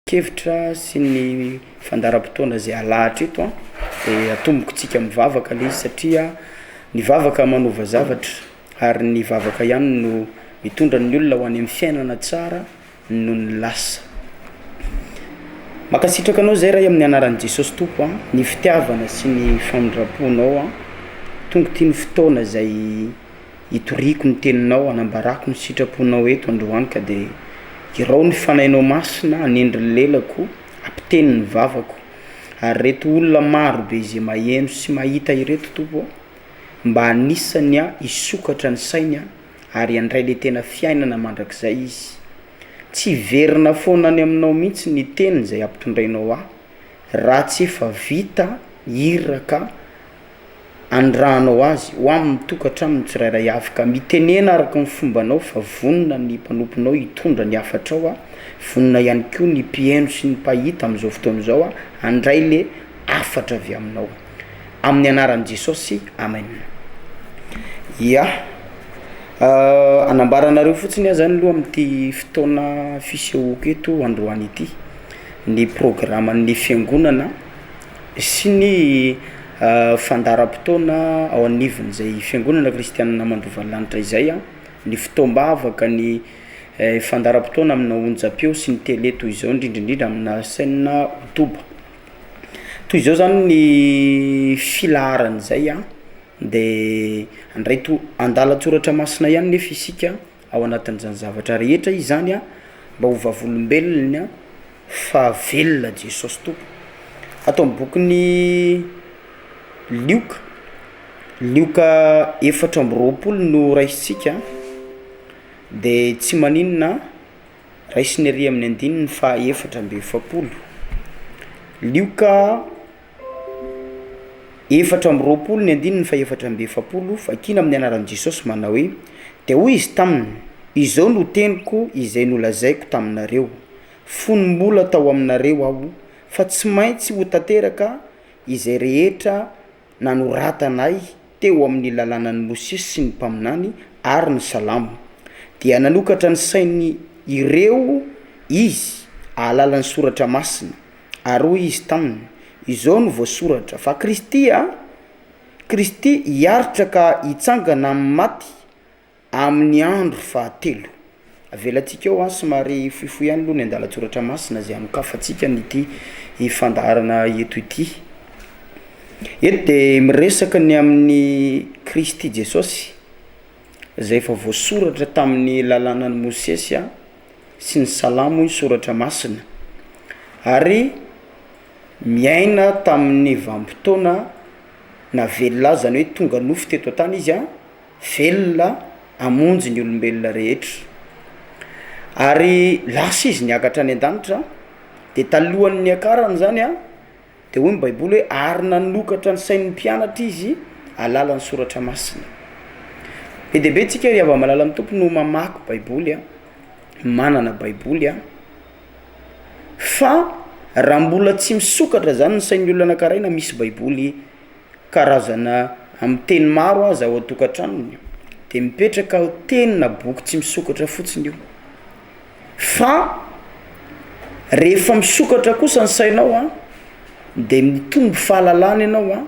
Kevitra sy ny fandaram-potoana zay alahatra eto de atombokontsika mivavaka le izy satria ny vavaka manova zavatra ary ny vavaka ihany no mitondra ny olona ho any amin'ny fiainana tsara no ny lasa. Makasitraka anao zay raha amin'ny anaran'i Jesosy Tompo ny fitiavana sy ny famindraponao tonga ty ny fotoana zay hitoriko ny teninao anambarako ny sitraponao eto androany ka de irao ny fanainao masina anendry lelako ampiteny ny vavako ary reto olona maro be izay maheno sy mahita ireto Tompo mba anisany isokatra ny sainy ary andray le tena fiainana mandrakizay izy tsy verina foana any aminao mihitsy ny teny zay ampitondrainao raha tsy efa vita iraka andranao azy ho amin'ny tokantrano tsirairay avy ka mitenena araka ny fombanao fa vonona ny mpanomponao hitondra ny afatrao vonona ihany koa ny mpiaino sy ny mpahita amin'izao fotoana izao andray le afatra avy aminao amin'ny anaran'i Jesosy amen. Anambaranareo fotsiny zany aloha amin'ity fotoana fisehoako eto androany ity ny programan'ny fiangonana sy ny fandaram-potoana ao anivony zay fiangonana kristianina mandrovalanitra izay ny fitombavaka ny fandaram-potoana amina onjam-peo sy ny tele toy izao indrindrindrindra amina saina Otoba toy izao zany ny filaharany zay de andray andalatsoratra masina ihany nefa isika ao anatin'izany zavatra rehetra izany mba ho vavolombelona fa velona Jesosy Tompo atao amin'ny bokyny Lioka 4:20 no raisitsika de tsy maninona raisiny ary amin'ny andininy fa 4:20 Lioka 4:20 ny andininy fa 4:20 fakina amin'ny anaran'i Jesosy manao hoe de hoy izy taminy izao no teniko izay nolazaiko taminareo fonombola tao aminareo aho fa tsy maintsy ho tanteraka izay rehetra nanoratanay teo amin'ny lalànan'ny Mosesy sy ny mpaminany ary ny Salamo dia nanokatra ny sainy ireo izy alalan'ny soratra masina ary izy taminy izao no voasoratra fa Kristy hiaritra ka hitsangana amin'ny maty amin'ny andro fahatelo. Avelantsika eo somary fohifohy ihany aloha ny andalatsoratra masina zay anokafantsika nyty ifandarana eto ity. Eto de miresaka ny amin'ny Kristy Jesosy zay efa voasoratra tamin'ny lalànan'ny Mosesy sy ny Salamo ny soratra masina ary miaina tamin'ny vanim-potoana na velona zany hoe tonga nofo teto tany izy velona amonjy ny olombelona rehetra ary lasa izy niakatra any an-danitra de talohan'ny akarany zany de hoy ny baiboly hoe ary nanokatra ny sain'ny mpianatra izy alalan'ny soratra masina. Be de be tsika ry ava-malala amin'ny tompo no mamaky baiboly manana baiboly fa raha mbola tsy misokatra zany ny sain'ny olona anankiray na misy baiboly karazana amin'ny teny maro aza ao an-tokantranony de mipetraka ho teny na boky tsy misokatra fotsiny io. Fa rehefa misokatra kosa ny sainao de mitombo fahalalana ianao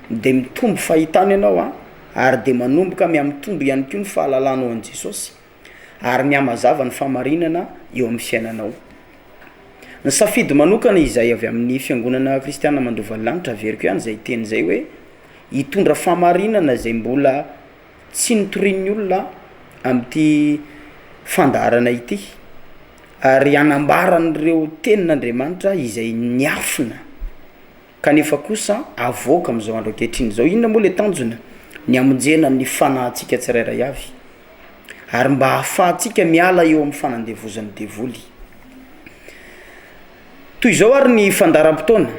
de mitombo fahitana ianao ary de manomboka miamitombo ihany koa ny fahalalanao an' Jesosy ary miamazava ny famarinana eo amin'ny fiainanao. Ny safidy manokana izay avy amin'ny fiangonana kristiana mandova lanitra veriko ihany zay teny zay hoe hitondra famarinana zay mbola tsy nitorian'ny olona amin'ity fandarana ity ary anambaran'ireo tenin'Andriamanitra izay niafina kanefa kosa avoaka amin'izao andro ankehitriny zao. Inona moa le tanjona? Ny amonjena ny fanahintsika tsirairay avy ary mba hahafahantsika miala eo amin'ny fanandevozan'ny devoly. Toy izao ary ny fandaram-potoana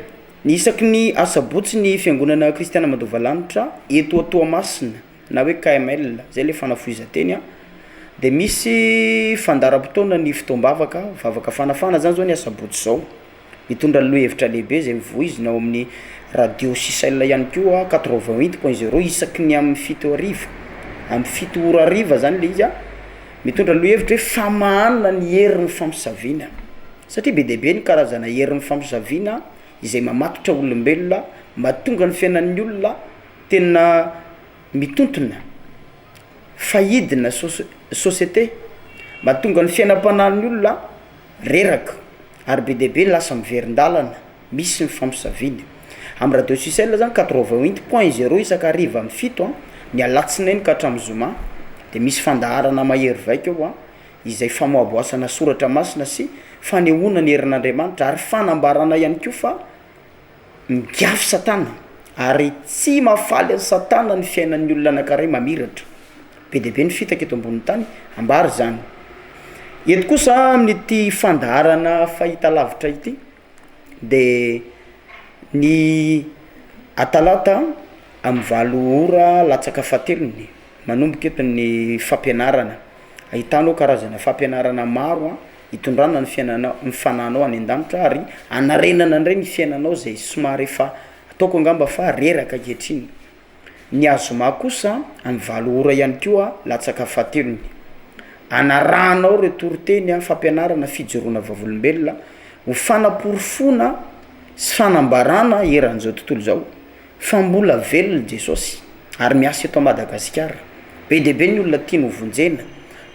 ny isaky ny asabotsy ny fiangonana kristiana mandova lanitra eto Toamasina na hoe KML zay le fanafohizanteny de misy fandaram-potoana ny fotoam-bavaka vavaka fanafana zany zao ny asabotsy zao mitondra lohahevitra lehibe zay mivoizina ao amin'ny radio Sisel ihany koa 88.0 isaky ny amin'ny 7 ariva amin'ny 7 ora ariva zany le izy mitondra lohahevitra hoe famahanana ny herin'ny fampisaviana satria be dehibe ny karazana herin'ny fampisaviana izay mamatotra olombelona mahatonga ny fiainan'ny olona tena mitontona fahidina société mahatonga ny fiainam-panahin'ny olona reraka ary be dehibe lasa miverin-dalana misy ny fampisaviana. Amin'ny radio Sisel zany 88.0 isaka ariva amin'ny 7 ny alatsinainy ka hatramin'ny zoma de misy fandaharana mahery vaika eo izay famoaboasana soratra masina sy fanehoana ny herin'Andriamanitra ary fanambarana ihany koa fa migiafy satana ary tsy mafaly ny satana ny fiainan'ny olona anankiray mamiratra. Be dehibe ny fitaka eto ambonin'ny tany ambary zany. Eto kosa amin'ity fandaharana fahita lavitra ity de ny atalata amin'ny 7 ora latsaka fahatelony manomboka eto ny fampianarana ahitanao karazana fampianarana maro hitondrana ny fiainanao ny fanahinao any an-danitra ary anarenana indray ny fiainanao zay somary efa ataoko angamba fa reraka ankehitriny. Ny azoma kosa amin'ny 7 ora ihany koa latsaka fahatelony anarahanao re toriteny fampianarana fijoroana vavolombelona ho fanaporofona sy fanambarana eran'izao tontolo zao fa mbola velona Jesosy ary miasa eto Madagasikara. Be dehibe ny olona tia no vonjena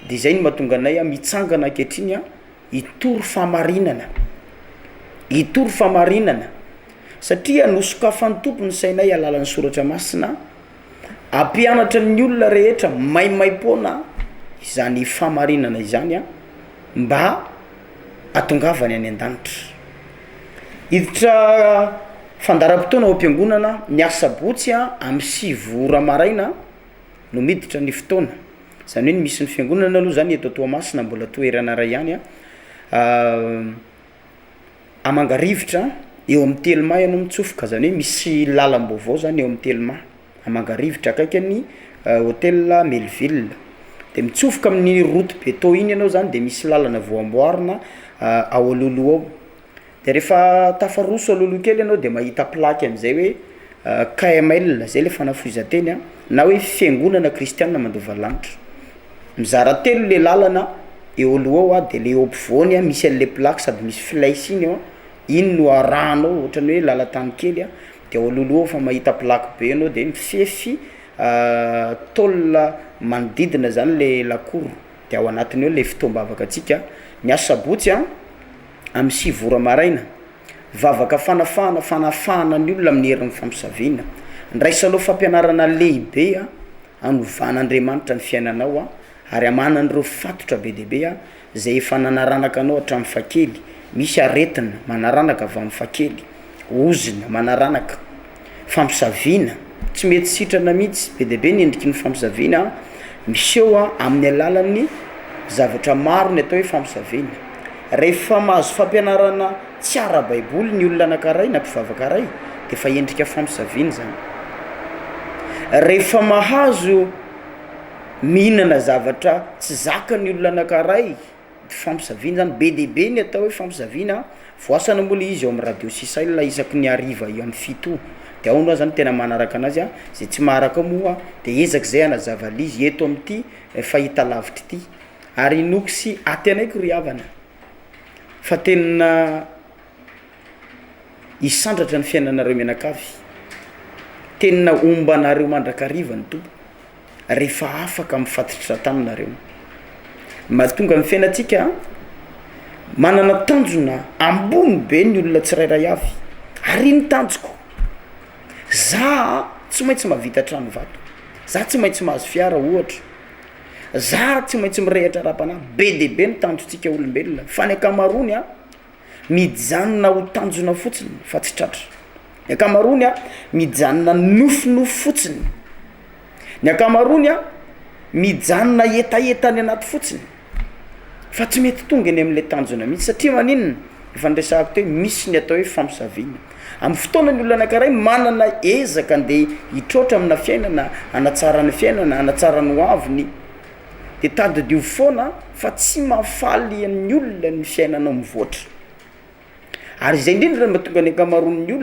de zay ny mahatonga anay mitsangana ankehitriny hitory famarinana satria nosokafan'ny tompo ny sainay alalan'ny soratra masina ampianatra ny olona rehetra maimaim-poana izany famarinana izany mba atongavany any an-danitra. Hiditra fandaram-potoana ao am-piangonana ny asabotsy amin'ny 7 ora maraina no miditra ny fotoana zany hoe misy ny fiangonana aloha zany eto Toamasina mbola toerana ray ihany amangarivitra eo amin'ny Telma no mitsofoka zany hoe misy lalam-baovao zany eo amin'ny Telma amangarivitra akaikany hôtel Melville de mitsofoka amin'ny route Beto iny ianao zany de misy lalana voamboarina ao alolo ao de rehefa tafaroso alolo kely ianao de mahita plaque am'izay hoe KML zay le fanafohizanteny na hoe fiangonana kristiana mandova lanitra mizara telo le lalana eo aloha de le eo ampovoany misy an'le plaque sady misy flaise iny eo iny no arahanao ohatrany hoe lalatany kely de eo alohaloha fa mahita plaque be anao de mifefy tôle manodidina zany le lakoro de ao anatiny eo le fitombavaka atsika ny asabotsy amy 6 ora maraina vavaka fanafahana ny olona amin'ny herin'ny fampisaviana ndraisanao fampianarana lehibe anovan'Andriamanitra ny fiainanao ary amanan'ireo fatotra be dehibe zay efa nanaranaka anao hatramin'ny fakely misy aretina manaranaka avy amin'ny fakely ozina manaranaka fampisaviana tsy mety sitrana mihitsy be dehibe ny endriky ny fampisaviana misy eo amin'ny alalan'ny zavatra maro ny atao hoe fampisaviana rehefa mahazo fampianarana tsy ara-baiboly ny olona anankiray na mpivavaka ray de fa endrika fampisaviana zany rehefa mahazo mihinana zavatra tsy zaka ny olona anankiray fampisaviana zany be dehibe ny atao hoe fampisaviana voasana mola izy eo amin'ny radio sisal isaky ny ariva io amin'ny fito de ao no zany tena manaraka anazy zay tsy maharaka moa de ezaka zay anazavana izy eto amin'ity fahita lavitra ity ary inoky sy atenaiky ry havana fa tena isandratra ny fiainanareo menakavy tena ombanareo mandrakariva ny tompo rehefa afaka mifatitra taminareo mahatonga amin'ny fiainatsika manana tanjona ambony be ny olona tsirairay avy ary ny tanjoko za tsy maintsy mahavita trano vato za tsy maintsy mahazo fiara ohatra za tsy maintsy mirehatra ra-panahy be dehibe ny tanjontsika olombelona fa ny akamarony mijanona ho tanjona fotsiny fa tsy tratra ny akamarony mijanona nofinofo fotsiny ny akamarony mijanona etaetany anaty fotsiny fa tsy mety tonga eny amin'le tanjona mihitsy satria maninona efa nresahako teo misy ny atao hoe fampisaviana amin'ny fotoana ny olona anankiray manana ezaka andeha hitroatra amina fiainana anatsarany fiainana anatsarany hoaviny de tadidio foana fa tsy mahafaly amin'ny olona ny fiainanao mivoatra ary zay indrindra mahatonga ny akamaron'ny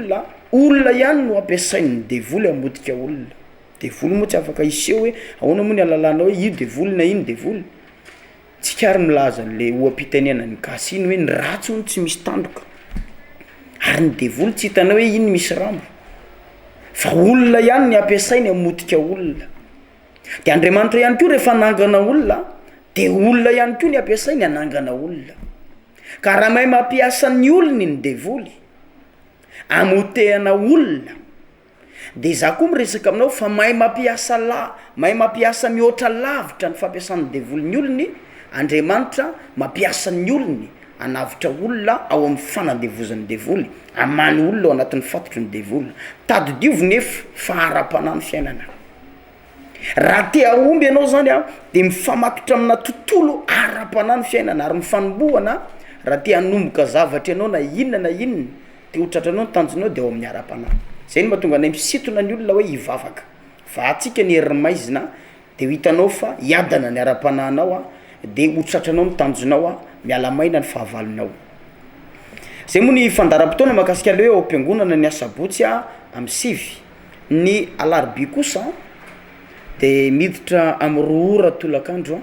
olona ihany no ampiasainy ny devoly amodika olona devoly moa tsy afaka iseho hoe ahoana moa ny alalanao hoe io devoly na ino devoly tsy kary milaza le oam-pitenena ny gasy iny hoe ny ratsy hono tsy misy tandroka ary ny devoly tsy hitanao hoe iny misy rambo fa olona ihany ny ampiasainy amodika olona de Andriamanitra ihany koa rehefa nangana olona de olona ihany koa ny ampiasainy anangana olona ka raha mahay mampiasa ny olony ny devoly amotehana olona de za koa miresaka aminao fa mahay mampiasa mihoatra lavitra ny fampiasan'ny devoly ny olony Andriamanitra mampiasa ny olony anavitra olona ao amin'ny fanandevozan'ny devoly amany olona ao anatin'ny fatotry ny devoly tadidiovy nefa fahara-panahy ny fiainana raha te aomby ianao zany de mifamatotra amina tontolo ara-panahy ny fiainana ary mifanombohana raha te hanomboka zavatra ianao na inona te hotratranao ny tanjonao de ao amin'ny ara-panahy zay ny mahatonga anay misitona ny olona hoe hivavaka fa atsika ny herin'ny maizina de ho hitanao fa hiadana ny ara-panahinao de hotratranao ny tanjonao miala maina ny fahavalonao zay moa ny fandaram-potoana mahakasika le hoe ao am-piangonana ny asabotsy amin'ny 6 ny alarobia kosa de miditra amin'ny 2 ora tolakandro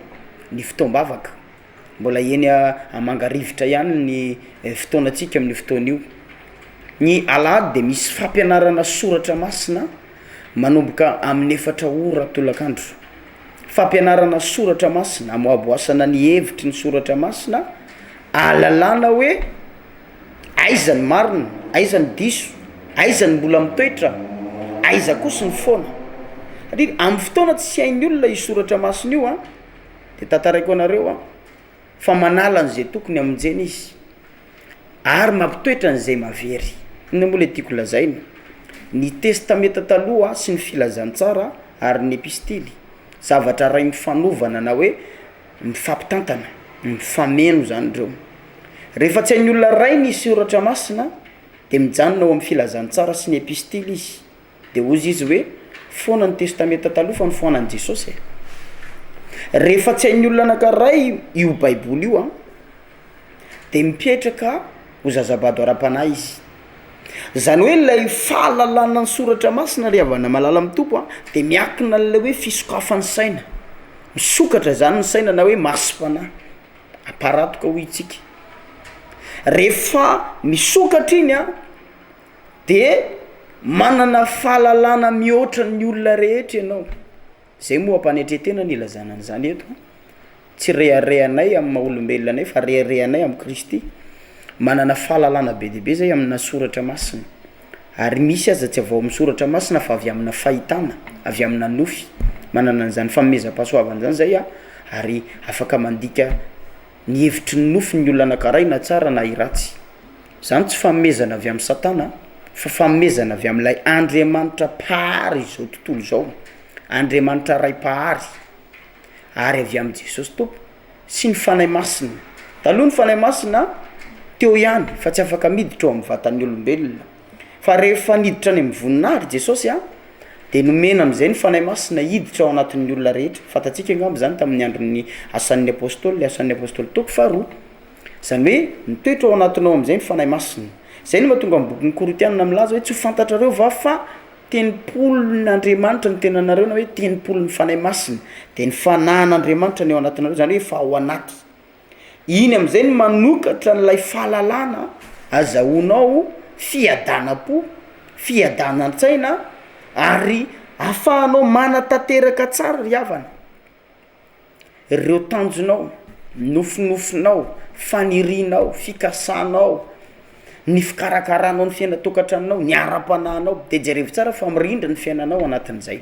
ny fitombavaka mbola eny amangarivitra ihany ny fotoanatsika amin'ny fotoana io ny alahady de misy fampianarana soratra masina manomboka amin'ny 4 ora tolakandro fampianarana soratra masina amoaboasana ny hevitry ny soratra masina alalana hoe aiza ny marina aiza ny diso aiza ny mbola mitoetra aiza kosa ny foana satria amin'ny fotoana tsy hain'ny olona isoratra masina io de tantaraiko anareo fa manala an'izay tokony aminjeny izy ary mampitoetra n'izay mavery ina moa le tiako lazaina ny testameta taloha sy ny filazantsara ary ny epistily zavatra ray mifanovana na hoe mifampitantana mifameno zany reo rehefa tsy hain'ny olona ray ny soratra masina de mijanona ao amin'ny filazantsara sy ny epistily izy de ozy izy hoe foana ny testameta taloha fa ny foanan'i Jesosy rehefa tsy hain'ny olona anankiray io baiboly io de mipetraka ho zazabado ara-panahy izy zany hoe lay fahalalana ny soratra masina ry havana malala amin'ny tompo de miakina n'lay hoe fisokafany saina misokatra zany ny saina na hoe masym-panahy paratoka ho itsika rehefa misokatra iny a de manana fahalalana mihoatra ny olona rehetra ianao zay moa ampanetretena ny ilazanana zany eto tsy reharehanay amin'ny maha-olombelona anay fa reharehanay amin'ny Kristy manana fahalalana be deaibe zay amina soratra masina ary misy aza tsy avao amin'ny soratra masina fa avy amina fahitana avy amina nofy manana an'izany famezam-pahasoavana zany zay a ary afaka mandika ny hevitry ny nofy ny olona anankiray na tsara na iratsy zany tsy famezana avy amin'ny satana fa famezana avy amin'ilay Andriamanitra pahary zao tontolo zao Andriamanitra ray pahary ary avy amin'ny Jesosy Tompo sy ny fanahy masina taloha ny fanahy masina teo ihany fa tsy afaka miditra ao amin'ny vatan'ny olombelona fa rehefa niditra any amin'ny voninahitra Jesosy a de nomena am'izay ny fanahy masina hiditra ao anatin'ny olona rehetra fatatsika angambo zany tamin'ny andron'ny asan'ny apôstôly toko faharoa zany hoe mitoetra ao anatinao am'izay ny fanahy masina zay no mahatonga amin'ny bokin'ny Korintianina milaza hoe tsy ho fantatrareo va fa tenimpolon'Andriamanitra ny tenanareo na hoe tenipolon'ny fanahy masina de ny fanahin'Andriamanitra ny ao anatinareo zany hoe fa ao anaty iny am'izay ny manokatra n'ilay fahalalana azahoanao fiadanam-po fiadanan-tsaina ary ahafahanao manatanteraka tsara ry havana ireo tanjonao nofinofinao fanirinao fikasanao ny fikarakaranao ny fiainatokantranonao ny ara-panahinao de jerevy tsara fa mirindra ny fiainanao anatin'izay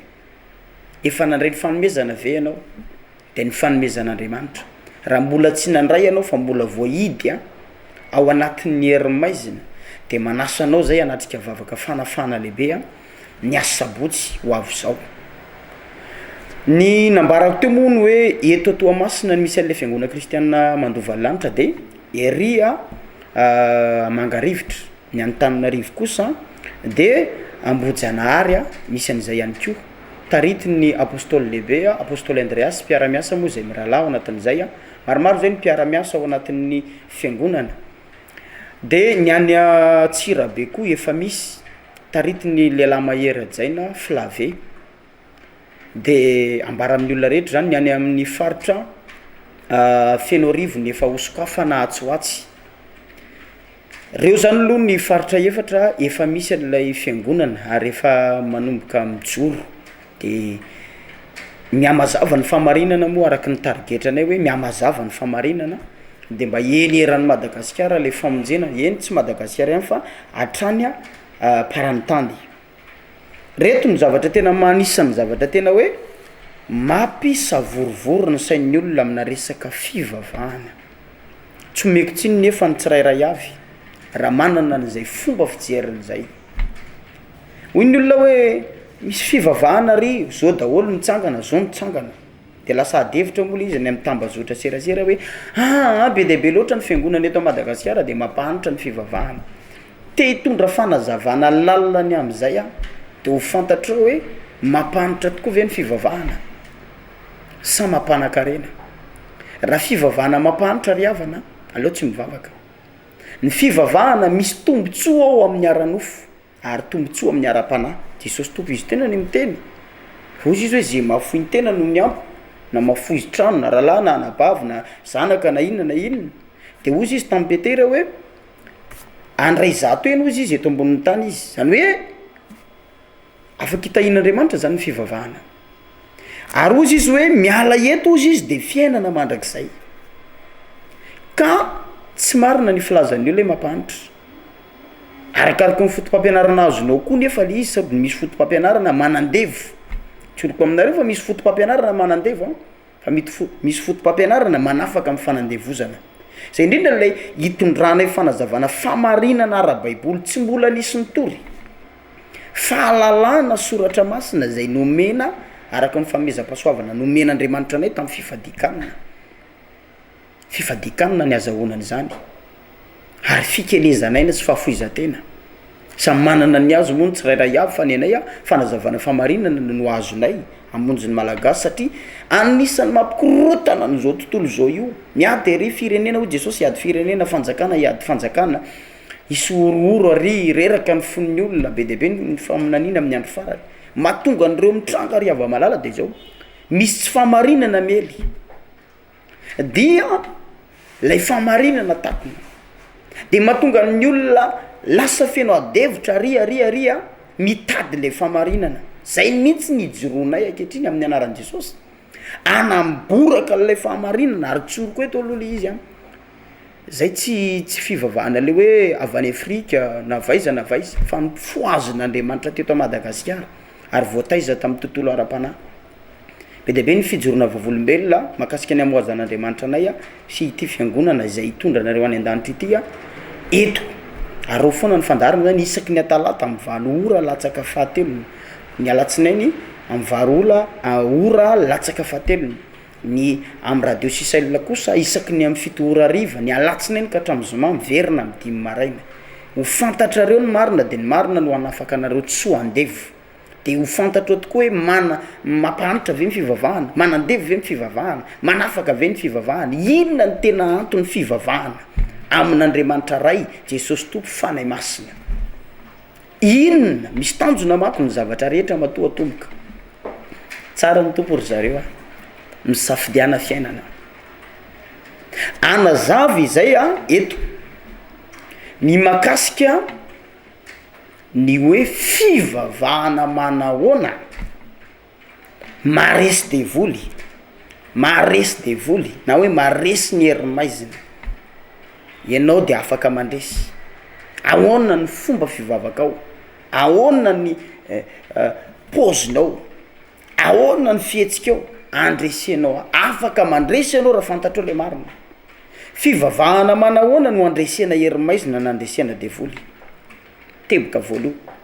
efa nandray ny fanomezana ve ianao de ny fanomezan'Andriamanitra raha mbola tsy nandray ianao fa mbola voahidy a ao anatin'ny herimaizina de manasanao zay anatrika vavaka fanafana lehibe a ny asa sabotsy ho avy zao ny nambarako teo moa ny hoe eto Toamasina misy an'ilay fiangonana kristianina Mandovalanitra de ery a Mangarivitra ny Antananarivo kosa de Ambojanahary a misy an'izay ihany koa taritiny apôstôly lehibe a apôstôly Andreas mpiara-miasa moa zay mirahalahy ao anatin'izay a maromaro zay ny mpiara-miasa ao anatin'ny fiangonana de ny any Tsirabe koa efa misy taritiny lehilahy mahera-jaina Flavé de ambara amin'ny olona rehetra zany ny any amin'ny faritra Fenorivo ny efa Osokafa na Atsoatsy reo zany aloha ny faritra efatra efa misy an'ilay fiangonana ary efa manomboka mijoro de mihamazava ny famarinana moa araky ny tarigetranay hoe mihamazava ny famarinana de mba heleran'ny Madagasikara le famonjena eny tsy Madagasikara ihany fa hatrany parantany reto ny zavatra tena manisan'ny zavatra tena hoe mampisavorovoro ny sain'ny olona amina resaka fivavahana tsy meko tsiny nefa ny tsirairay avy raha manana n'izay fomba fijerin'izay hoy ny olona hoe misy fivavahana ry zao daholo mitsangana zao mitsangana de lasa adevitra moa izy ny am'tambazotra serasera hoe be dehibe loatra ny fiangonana eto Madagasikara de mampahanitra ny fivavahana te hitondra fanazavana lalany am'izay a de ho fantatrao hoe mampahanitra tokoa ve ny fivavahana sa mampanankarena raha fivavahana mampahanitra ry havana aleo tsy mivavaka ny fivavahana misy tombotsoa ao amin'ny aranofo ary tombotsoa amin'ny ara-panahy Jesosy Tompo izy tena ny miteny ozy izy hoe zay mahafoy ny tena no ny ampo na mahafoy izy trano na rahalahy na anabavy na zanaka na inona de ozy izy tamin'ny Petera hoe andray zato eny ozy izy eto ambonin'ny tany izy zany hoe afaka hitahin'Andriamanitra zany ny fivavahana ary ozy izy hoe miala eto ozy izy de fiainana mandrakizay ka tsy marina ny filazan'ny olona hoe mampahanitra arakaraky ny fotom-pampianarana azonao koa nefa le izy sady misy fotom-pampianarana manandevo tsy oloko aminareo fa misy fotom-pampianarana manandevo fa misy fotom-pampianarana manafaka amin'ny fanandevozana zay indrindra lay hitondranay fanazavana famarinana ara-baiboly tsy mbola nisy nitory fahalalana soratra masina zay nomena araka ny famezam-pahasoavana nomen'Andriamanitra anay tamin'ny fifadikanana ny azahoanany zany ary fikelezanaina sy fahafoizan-tena samy manana ny azo moa ny tsirairay avy fa ny anay a fanazavana famarinana no azonay amonjy ny malagasy satria anisan'ny mampikorotana n'izao tontolo zao io miady ary firenena ho Jesosy hiady firenena fanjakana hiady fanjakana isy orooro ary reraka ny fon'ny olona be dehibe ny faminaniana amin'ny andro farany mahatonga an'ireo mitranga ary ava malala de zao misy tsy famarinana mely dia lay famarinana tapiny de mahatonga ny olona lasa feno adevitra riariaria mitady le famarinana zay mihitsy ny joroanay akehitriny amin'ny anaran'i Jesosy anamboraka lay famarinana ary tsoroko eto aloha le izy zay tsy fivavahana le hoe avy any Afrika na vaiza fa nifoazin'Andriamanitra teto Madagasikara ary voataiza tamin'ny tontolo ara-panahy be dia be ny fijorona vavolombelona makasika ny amoazan'Andriamanitra anay sy ity fiangonana izay hitondra nareo any an-danitra ity eto ary foana ny fandarana zany isaky ny atalata amin'ny 20 ora latsaka fahatelo ny alatsinainy amin'ny 20 ora latsaka fahatelo ny amin'ny radio Sisal kosa isaky ny amin'ny 7 ora hariva ny alatsinainy ka hatramin'ny zoma miverina amin'ny 5 maraina ho fantatrareo ny marina dia ny marina no hanafaka anareo tsoa andevo dia ho fantatro tokoa hoe mampahanitra ve ny fivavahana manandevo ve ny fivavahana manafaka ve ny fivavahana inona ny tena antony fivavahana amin'Andriamanitra ray Jesosy Tompo fanay masina inona misy tanjona mako ny zavatra rehetra matoa tomboka tsara ny tompo ry zareo misafidiana fiainana anazavy izay eto ny makasika ny hoe fivavahana manahoana maresy devoly na hoe maresy ny herimaizina ianao dia afaka mandresy ahoana ny fomba fivavaka ao ahoana ny pozinao ahoana ny fihetsika andresenao afaka mandresy ianao raha fantatrao le marina fivavahana manahoana no andresena herimaizina na andresena devoly teboka voaloha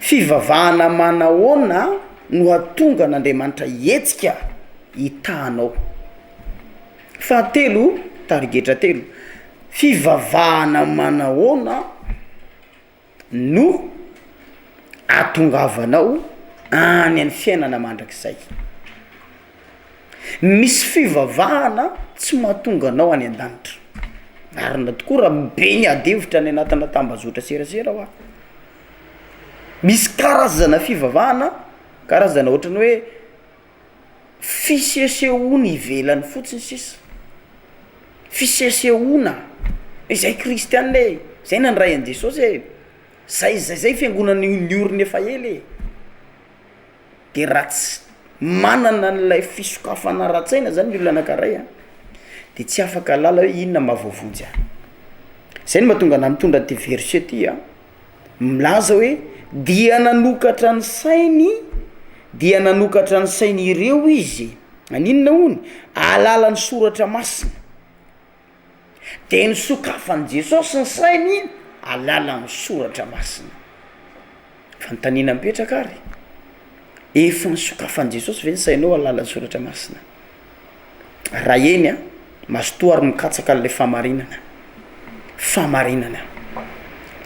fivavahana manahoana no atonga n'Andriamanitra hetsika hitahanao fahatelo tarigetra telo fivavahana manahoana no atongavanao any amin'ny fiainana mandrakizay misy fivavahana tsy mahatonga anao any an-danitra marina tokoa raha be ny adevitra ny anatina tambazotra serasera misy karazana fivavahana karazana ohatrany hoe fisesehoana ivelany fotsiny sisa fisesehoana izay kristianina zay nandray an' Jesosy zay fiangonana ny oriny efa ely de raha tsy manana n'ilay fisokafana ratsaina zany ny olona anankiray de tsy afaka lala hoe inona mahavoavonjy zay no mahatonga na mitondra ty verset ty milaza hoe dia nanokatra ny sainy ireo izy aninona hony alalany soratra masina de ny sokafan'i Jesosy ny sainy alalany soratra masina fantanina mipetraka ary efa ny sokafan'i Jesosy ve ny sainao alalany soratra masina raha eny mazotoa ary mikatsaka n'lay famarinana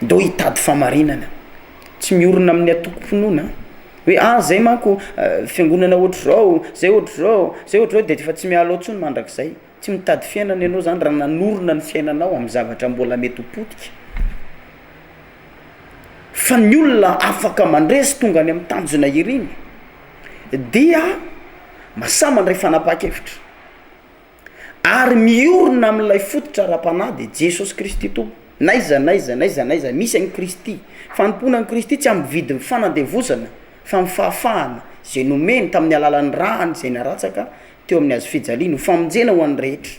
ndo hitady famarinana tsy miorina amin'ny atoko-pinoana hoe zay manko fiangonana ohatr'zao zay ohatr'zao de efa tsy mialo antsony mandrakizay tsy mitady fiainana ianao zany raha nanorona ny fiainanao amin'ny zavatra mbola mety hopotika fa ny olona afaka mandresy tonga any amin'ny tanjona iriny dia masamandray fanapa-kevitra ary miorina amin'ilay fototra ara-panahy de Jesosy Kristy tompo naiza misy any Kristy fanompona any Kristy tsy amin'ny vidiny fanandevozana fa mifahafahana zay nomeny tamin'ny alalan'ny rahany zay naratsaka teo amin'ny azo fijaliana ho famonjena ho an'ny rehetra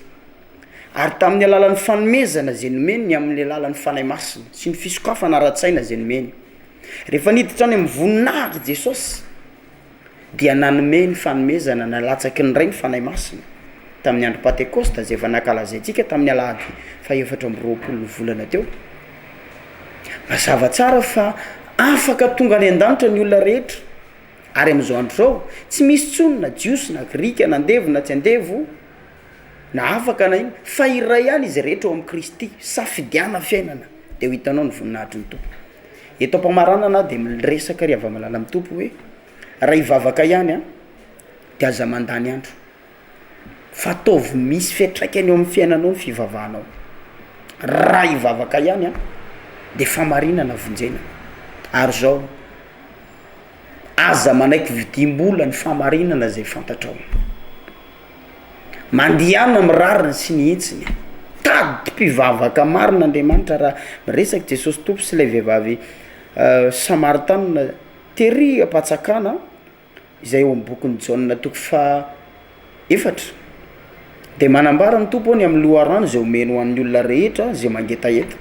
ary tamin'ny alalan'ny fanomezana zay nomeny ny amin'ny alalan'ny fanay masina sy ny fisokafana ratsaina zay nomeny rehefa niditra any amin'ny voninahitra Jesosy dia nanomeny fanomezana nalatsaky ny ray ny fanay masina tamin'ny andro Pentekosta zay efa nankalazayntsika tamin'ny alahady fa 420 volana teo mazava tsara fa afaka tonga any an-danitra ny olona rehetra ary amin'izao andro zao tsy misy tsony na jiosy na grika na andevo na tsy andevo na afaka na iny fa iray ihany izy rehetra ao amin'ny Kristy safidiana fiainana de ho hitanao ny voninahitry ny tompo eto am-pamaranana de miresaka ry avy malala amin'ny tompo hoe raha hivavaka ihany de aza mandany andro fataovy misy fiatraikany eo amin'ny fiainanao ny fivavahanao raha hivavaka ihany de famarinana vonjena ary zao aza manaiky vidimbola ny famarinana zay fantatrao mandihana mirariny sy nihitsiny mitady mpivavaka marina andriamanitra raha miresaky jesosy tompo sy lay vehivavy Samaritanina tery apatsakana izay eo am'bokiny Jaona toko efatra de manambara ny tompo ny amin'ny loharano zay omeny ho an'ny olona rehetra zay mangetaeta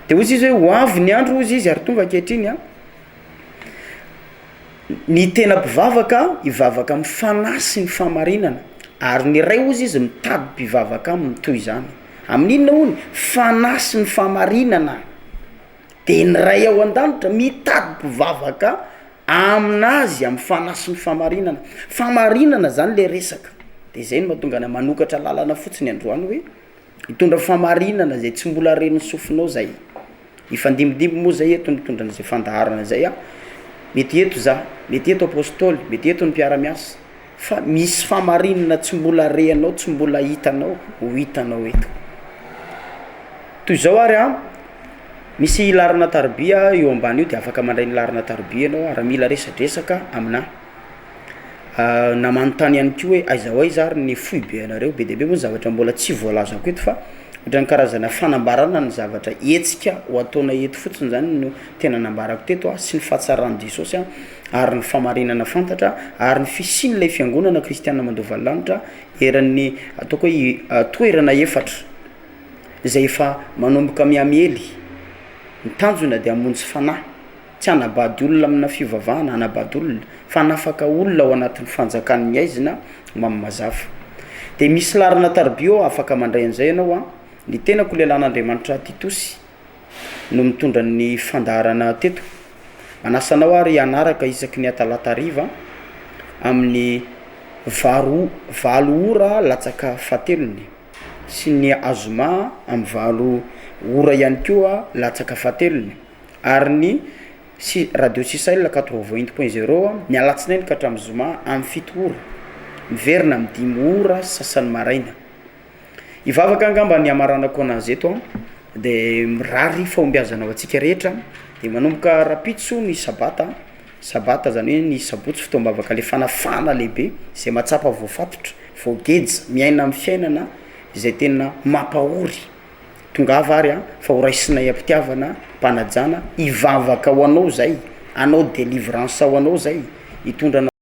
de ozy izy hoe ho avy ny andro ozy izy ary tonga ankehitriny ny tena mpivavaka ivavaka amin'ny fanahy sy ny famarinana ary ny ray ozy izy mitady mpivavaka aminy toy izany amin'inona hony fanahy sy ny famarinana de ny ray ao an-danitra mitady mpivavaka aminazy amin'ny fanahy sy ny famarinana zany le resaka de zay no mahatonga na manokatra lalana fotsiny androany hoe hitondra famarinana zay tsy mbola ren'ny sofinao zay ifandimidimby moa zay eto mitondra an'izay fandaharana zay mety eto za mety eto apôstôly mety eto ny mpiara-miasa fa misy famarinana tsy mbola reanao tsy mbola hitanao ho hitanao eto toy zao ary misy larina tarbia eo ambany io de afaka mandray ny larina tarbia anao raha mila resadresaka amina na manontany ihany ko hoe aiza ho aiza ary ny foibe anareo be deabe moa zavatra mbola tsy voalazako eto fa ohatrany karazana fanambarana ny zavatra etsika ho ataona eto fotsiny zany no tena nambarako teto sy ny fahatsarany Jesosy ary ny famarinana fantatra ary ny fisin'ilay fiangonana kristianina mandovalanitra eran'ny ataoko hoe toerana efatra zay efa manomboka miamiely ny tanjona de amonjy fanahy tsy anabady olona amina fivavahana anabady olona fa nafaka olona ao anatin'ny fanjakan'ny aizina mamazava de misy larina tarbio afaka mandray an'izay ianao ny tenako lelan'Andriamanitra Titosy no mitondra ny fandaharana teto manasanao ary anaraka isaky ny atalatariva amin'ny valo ora latsaka fahatelony sy ny azoma amin'ny valo ora ihany koa latsaka fahatelony ary ny radio Sisail 80.0 ny alatsinainy ka hatramin'ny zoma amin'ny 7 ora miverina amin'ny 5 ora sasany maraina ivavaka angamba ny amaranako anazy eto de mirary fahombiazana ao atsika rehetra de manomboka rapitso ny sabata zany hoe ny sabotsy fotoam-bavaka le fanafana lehibe zay matsapa voafatotra voageja miaina amin'ny fiainana izay tena mampahory tongava ary fa horaisinay ampitiavana mpanajana ivavaka ho anao zay anao délivrance ho anao zay hitondra